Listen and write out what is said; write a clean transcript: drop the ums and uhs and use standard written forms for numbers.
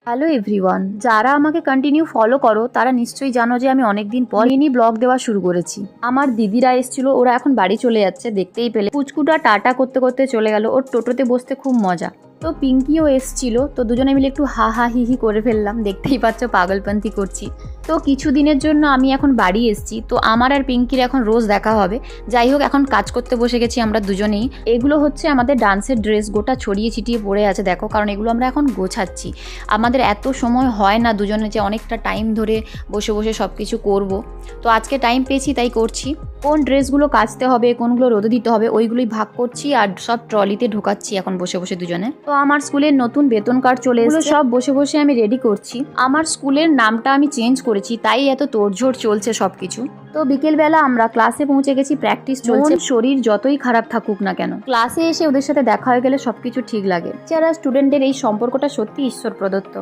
Hello everyone, যারা আমাকে continue follow করো তারা নিশ্চয়ই জানো যে আমি অনেকদিন পর মিনি ব্লগ দেওয়া শুরু করেছি। আমার দিদিরা এসেছিল, ওরা এখন বাড়ি চলে যাচ্ছে, দেখতেই পেলে। পুচকুটা টাটা করতে করতে চলে গেল, ওর টোটোতে বসতে খুব মজা। তো পিঙ্কিও এসছিল, তো দুজনে মিলে একটু হা হা হি হি করে ফেললাম, দেখতেই পাচ্ছ পাগলপন্থী করছি। তো কিছুদিনের জন্য আমি এখন বাড়ি এসেছি, তো আমার আর পিঙ্কির এখন রোজ দেখা হবে। যাই হোক, এখন কাজ করতে বসে গেছি আমরা দুজনেই। এগুলো হচ্ছে আমাদের ডান্সের ড্রেস, গোটা ছড়িয়ে ছিটিয়ে পড়ে আছে দেখো, কারণ এগুলো আমরা এখন গোছাচ্ছি। আমাদের এত সময় হয় না দুজনে যে অনেকটা টাইম ধরে বসে বসে সব কিছু করবো। তো আজকে টাইম পেয়েছি তাই করছি। কোন ড্রেসগুলো কাচতে হবে, কোনগুলো রোদে দিতে হবে, ওইগুলোই ভাগ করছি আর সব ট্রলিতে ঢোকাচ্ছি এখন বসে বসে দুজনে। তো আমার স্কুলের নতুন বেতন কার্ড চলে এসেছে, সব বসে বসে আমি রেডি করছি। আমার স্কুলের নামটা আমি চেঞ্জ করেছি, তাই এত তোড়জোড় চলছে সবকিছু। তো বিকেলবেলা আমরা ক্লাসে পৌঁছে গেছি, প্র্যাকটিস চলছে। শরীর যতই খারাপ থাকুক না কেন, ক্লাসে এসে ওদের সাথে দেখা হয়ে গেলে সবকিছু ঠিক লাগে। যারা স্টুডেন্টদের এই সম্পর্কটা সত্যি ঈশ্বর প্রদত্ত।